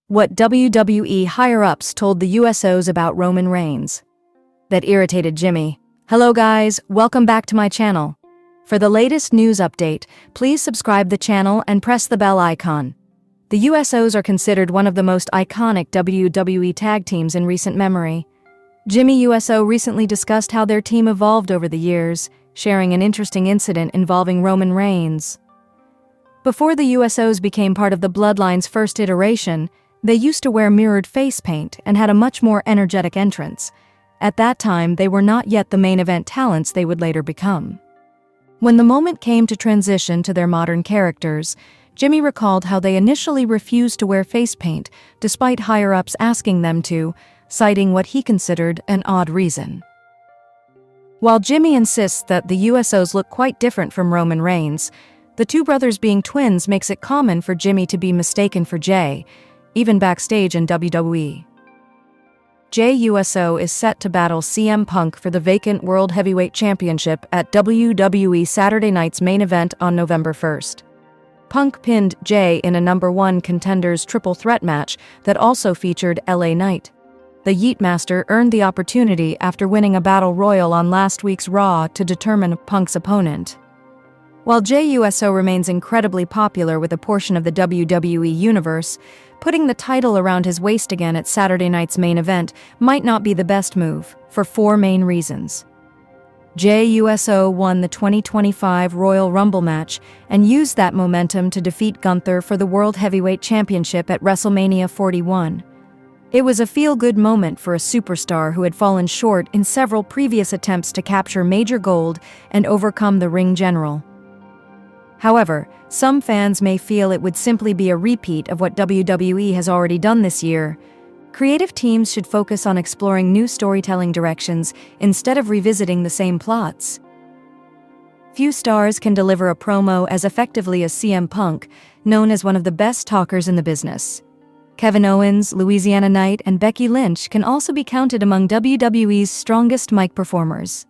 What WWE higher-ups told the Usos about Roman Reigns. That irritated Jimmy. Hello guys, welcome back to my channel. For the latest news update, please subscribe the channel and press the bell icon. The Usos are considered one of the most iconic WWE tag teams in recent memory. Jimmy Uso recently discussed how their team evolved over the years, sharing an interesting incident involving Roman Reigns. Before the Usos became part of the Bloodline's first iteration, they used to wear mirrored face paint and had a much more energetic entrance. At that time, they were not yet the main event talents they would later become. When the moment came to transition to their modern characters, Jimmy recalled how they initially refused to wear face paint, despite higher-ups asking them to, citing what he considered an odd reason. While Jimmy insists that the Usos look quite different from Roman Reigns, the two brothers being twins makes it common for Jimmy to be mistaken for Jay, even backstage in WWE. Jey Uso is set to battle CM Punk for the vacant World Heavyweight Championship at WWE Saturday Night's main event on November 1st. Punk pinned Jey in a #1 Contenders triple threat match that also featured LA Knight. The Yeet Master earned the opportunity after winning a battle royal on last week's Raw to determine Punk's opponent. While Jey Uso remains incredibly popular with a portion of the WWE universe, putting the title around his waist again at Saturday night's main event might not be the best move, for 4 main reasons. Jey Uso won the 2025 Royal Rumble match and used that momentum to defeat Gunther for the World Heavyweight Championship at WrestleMania 41. It was a feel-good moment for a superstar who had fallen short in several previous attempts to capture major gold and overcome the ring general. However, some fans may feel it would simply be a repeat of what WWE has already done this year. Creative teams should focus on exploring new storytelling directions instead of revisiting the same plots. Few stars can deliver a promo as effectively as CM Punk, known as one of the best talkers in the business. Kevin Owens, Louisiana Knight, and Becky Lynch can also be counted among WWE's strongest mic performers.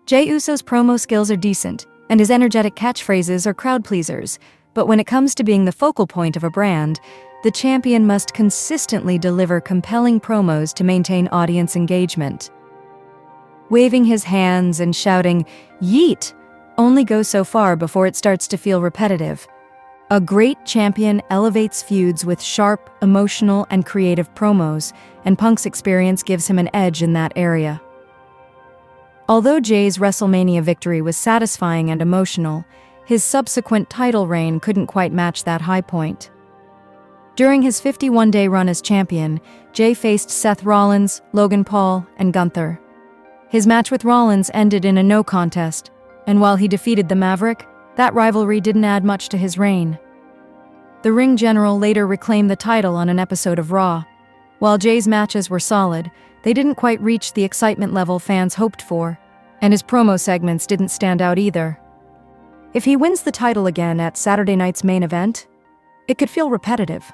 Jey Uso's promo skills are decent, and his energetic catchphrases are crowd-pleasers, but when it comes to being the focal point of a brand, the champion must consistently deliver compelling promos to maintain audience engagement. Waving his hands and shouting, "Yeet!" only goes so far before it starts to feel repetitive. A great champion elevates feuds with sharp, emotional, and creative promos, and Punk's experience gives him an edge in that area. Although Jey's WrestleMania victory was satisfying and emotional, his subsequent title reign couldn't quite match that high point. During his 51-day run as champion, Jey faced Seth Rollins, Logan Paul, and Gunther. His match with Rollins ended in a no contest, and while he defeated the Maverick, that rivalry didn't add much to his reign. The ring general later reclaimed the title on an episode of Raw. While Jey's matches were solid, they didn't quite reach the excitement level fans hoped for, and his promo segments didn't stand out either. If he wins the title again at Saturday night's main event, it could feel repetitive.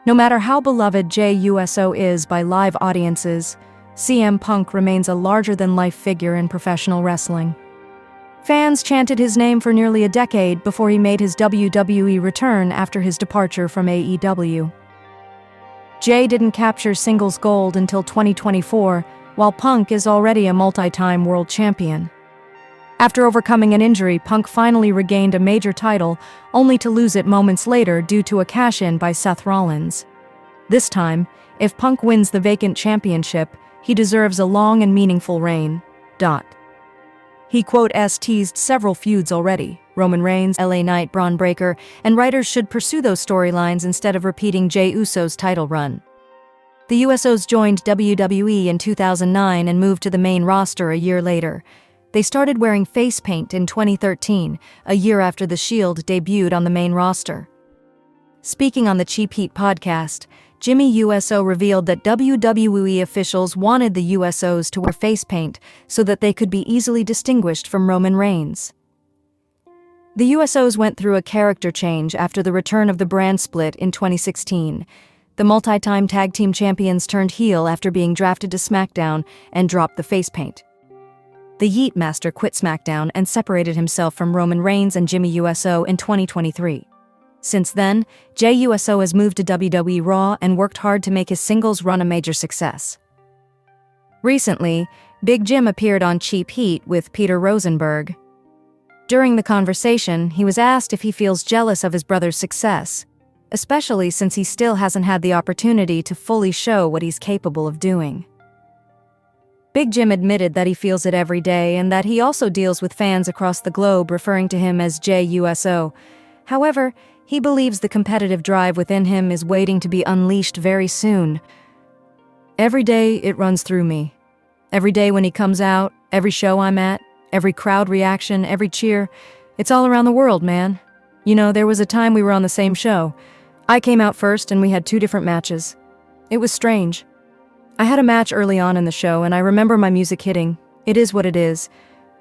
No matter how beloved Jey Uso is by live audiences, CM Punk remains a larger-than-life figure in professional wrestling. Fans chanted his name for nearly a decade before he made his WWE return after his departure from AEW. Jey didn't capture singles gold until 2024, while Punk is already a multi-time world champion. After overcoming an injury, Punk finally regained a major title, only to lose it moments later due to a cash-in by Seth Rollins. This time, if Punk wins the vacant championship, he deserves a long and meaningful reign. He teased several feuds already: Roman Reigns, LA Knight, Braun Breaker, and writers should pursue those storylines instead of repeating Jey Uso's title run. The Usos joined WWE in 2009 and moved to the main roster a year later. They started wearing face paint in 2013, a year after The Shield debuted on the main roster. Speaking on the Cheap Heat podcast, Jimmy Uso revealed that WWE officials wanted the Usos to wear face paint so that they could be easily distinguished from Roman Reigns. The Usos went through a character change after the return of the brand split in 2016. The multi-time tag team champions turned heel after being drafted to SmackDown and dropped the face paint. The Yeet Master quit SmackDown and separated himself from Roman Reigns and Jimmy Uso in 2023. Since then, Jey Uso has moved to WWE Raw and worked hard to make his singles run a major success. Recently, Big Jim appeared on Cheap Heat with Peter Rosenberg. During the conversation, he was asked if he feels jealous of his brother's success, especially since he still hasn't had the opportunity to fully show what he's capable of doing. Big Jim admitted that he feels it every day and that he also deals with fans across the globe referring to him as Jey Uso. However, he believes the competitive drive within him is waiting to be unleashed very soon. Every day it runs through me. Every day when he comes out, every show I'm at, every crowd reaction, every cheer, it's all around the world, man. You know, there was a time we were on the same show. I came out first and we had 2 different matches. It was strange. I had a match early on in the show and I remember my music hitting. It is what it is.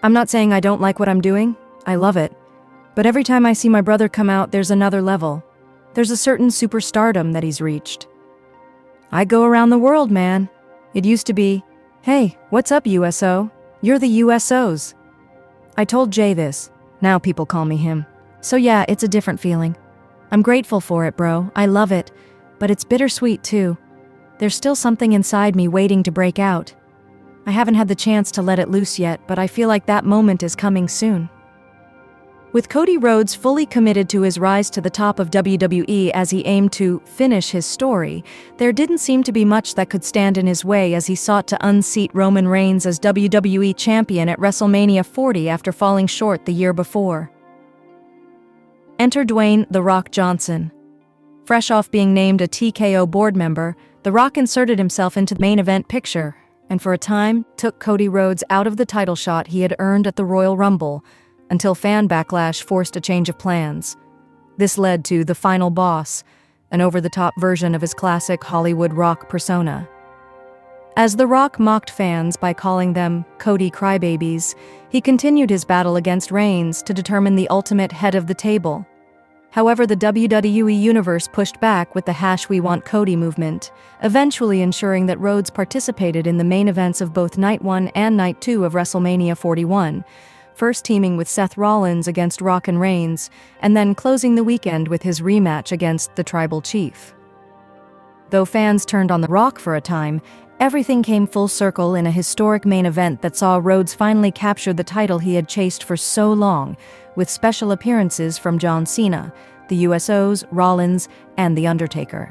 I'm not saying I don't like what I'm doing. I love it. But every time I see my brother come out, there's another level. There's a certain superstardom that he's reached. I go around the world, man. It used to be, hey, what's up, USO? You're the USOs. I told Jay this. Now people call me him. So yeah, it's a different feeling. I'm grateful for it, bro. I love it. But it's bittersweet, too. There's still something inside me waiting to break out. I haven't had the chance to let it loose yet, but I feel like that moment is coming soon. With Cody Rhodes fully committed to his rise to the top of WWE as he aimed to finish his story, there didn't seem to be much that could stand in his way as he sought to unseat Roman Reigns as WWE Champion at WrestleMania 40 after falling short the year before. Enter Dwayne "The Rock" Johnson. Fresh off being named a TKO board member, The Rock inserted himself into the main event picture, and for a time took Cody Rhodes out of the title shot he had earned at the Royal Rumble, until fan backlash forced a change of plans. This led to The Final Boss, an over-the-top version of his classic Hollywood Rock persona. As The Rock mocked fans by calling them Cody crybabies, he continued his battle against Reigns to determine the ultimate head of the table. However, the WWE Universe pushed back with the "We Want Cody" movement, eventually ensuring that Rhodes participated in the main events of both Night 1 and Night 2 of WrestleMania 41, first teaming with Seth Rollins against Rock and Reigns, and then closing the weekend with his rematch against the Tribal Chief. Though fans turned on The Rock for a time, everything came full circle in a historic main event that saw Rhodes finally capture the title he had chased for so long, with special appearances from John Cena, the USOs, Rollins, and The Undertaker.